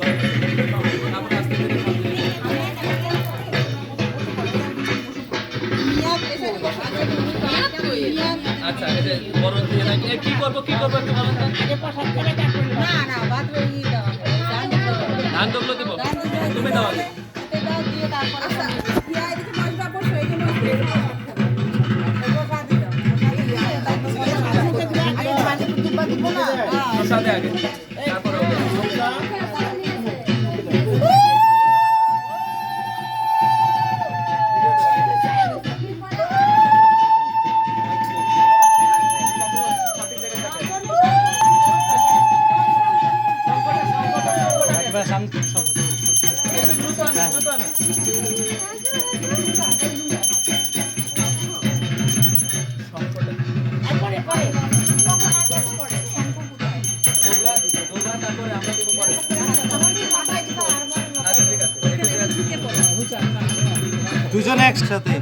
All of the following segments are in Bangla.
তারপরে আস্তে ধীরে সব জিনিস আচ্ছা এই যে বড় দিয়ে নাকি কি করবো একটু বলেন ধান দুবলো দিব তুমি দাও আগে প্রসাদে আগে তারপরে দুজনে একসাথে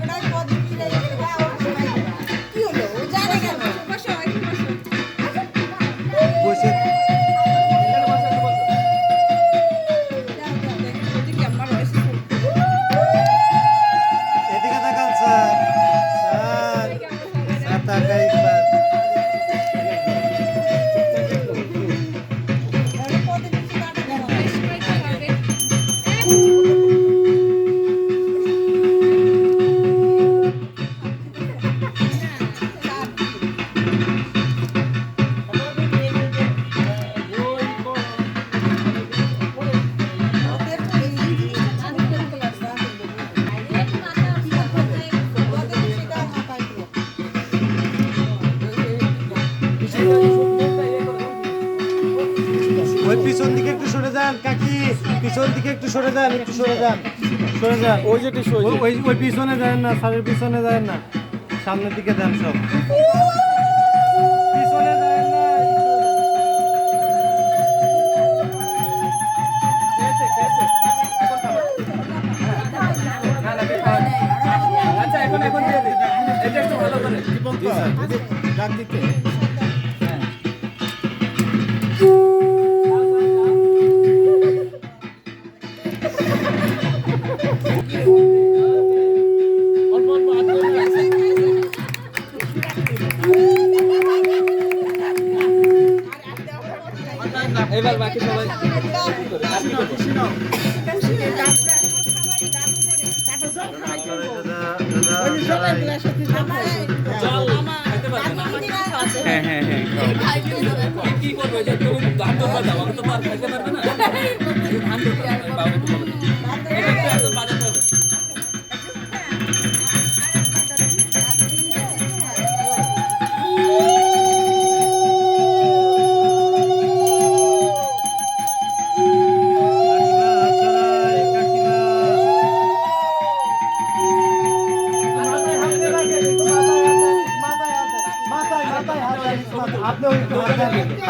বসে এদিকে তাকান স্যার স্যার তাকাই স্যার ওই পিছন দিকে একটু সরে যান কাকি পিছন দিকে একটু সরে যান সরে যান ওই যে ওই পিছনে যান না স্যারের পিছনে যান না সামনের দিকে যান সব পিছনে যান না আচ্ছা এখন দিয়ে দিই এটা একটু ভালো করে ডাক দিতে এবার বাকি সবাই হ্যাঁ হ্যাঁ হ্যাঁ কি করবে যে তুমি ধান ধরবা দাও আমি তো আর খাইতে পারবে না ধান ধরবা এটা একটু বাজাতে হবে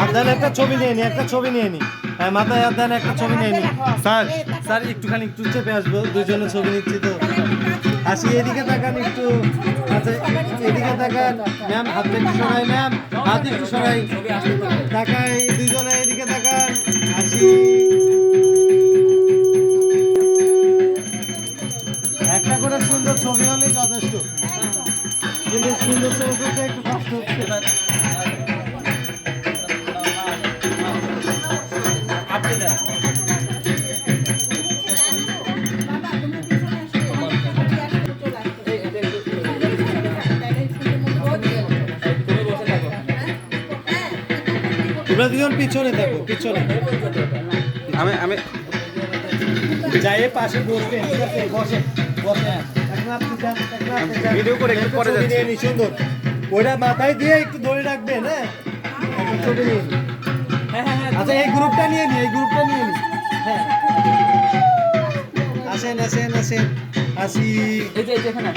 আপনার একটা ছবি নিয়ে নি হ্যাঁ মাথায় হাত দেন একটা ছবি নিয়ে নি স্যার একটুখানি একটু চেপে আসবো দুজনে ছবি নিচ্ছি তো আসি এদিকে তাকান একটু আচ্ছা এদিকে তাকান ম্যাম হাত একটু সরাই ম্যাম হাত একটু সরাই তাকাই দুজনে এদিকে তাকান আসি একটা করে সুন্দর ছবি হলেই যথেষ্ট কিন্তু সুন্দর ছবি করতে একটু কষ্ট হচ্ছে তোমরা দুজন পিছনে থাকো পিছনে আমি যাই পাশে বসবেন ঠিক আছে বসে ভিডিও করে একটু পরে যাচ্ছি সুন্দর ওইটা মাথায় দিয়ে একটু ধরে রাখবেন হ্যাঁ ছবি নিয়ে আচ্ছা এই গ্রুপটা নিয়ে নি হ্যাঁ আসেন আসি এই যে এখানে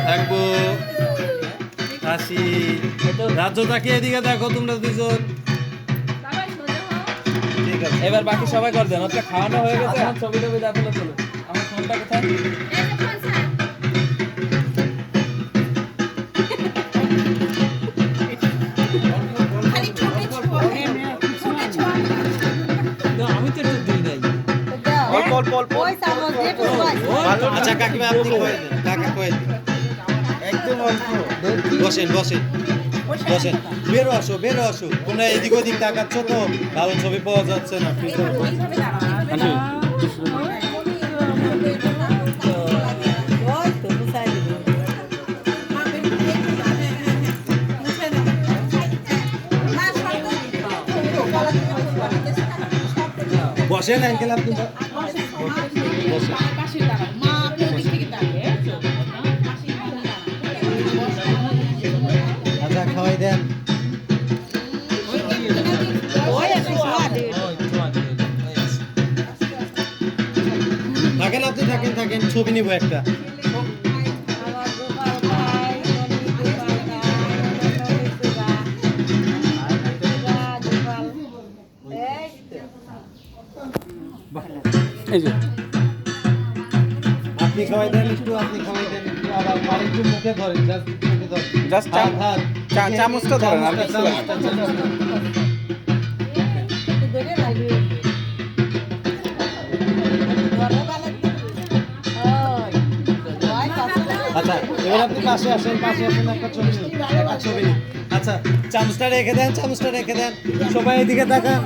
থাকবো হাসি। রাজ্য তাকে এদিকে দেখো তোমরা দুজন। ঠিক আছে, এবার বাকি সবাই করে দেন, ওটা খাওয়ানো হয়ে গেছে, এখন ছবি টবি দেখলে চলো। আমার ফোনটা কোথায়? না, আমি তো একটু দিই নাই। আচ্ছা কাকিমা আপনি কয়ে দেন, কাকা কয়ে দেন। একদম অল্প। বসেন বসেন বসেন, বেরো আসো। তোমরা এদিক ওদিক তাকাচ্ছ তো, ভালো ছবি পাওয়া যাচ্ছে না। বসেন আঙ্কেল আপনি বসেন। আচ্ছা খাওয়াই দেন। থাকেন আপনি থাকেন, ছবি নিব একটা। এই যে আপনি খাওয়াই দেন একটু, আবার আরেকটু মুখে ধরেন, জাস্ট মুখে ধরেন। Just চামচটা ধরেন, আমি আচ্ছা এবার আপনি পাশে আসেন একটা ছবি নিন। আচ্ছা চামচটা রেখে দেন, সবাই এদিকে তাকান।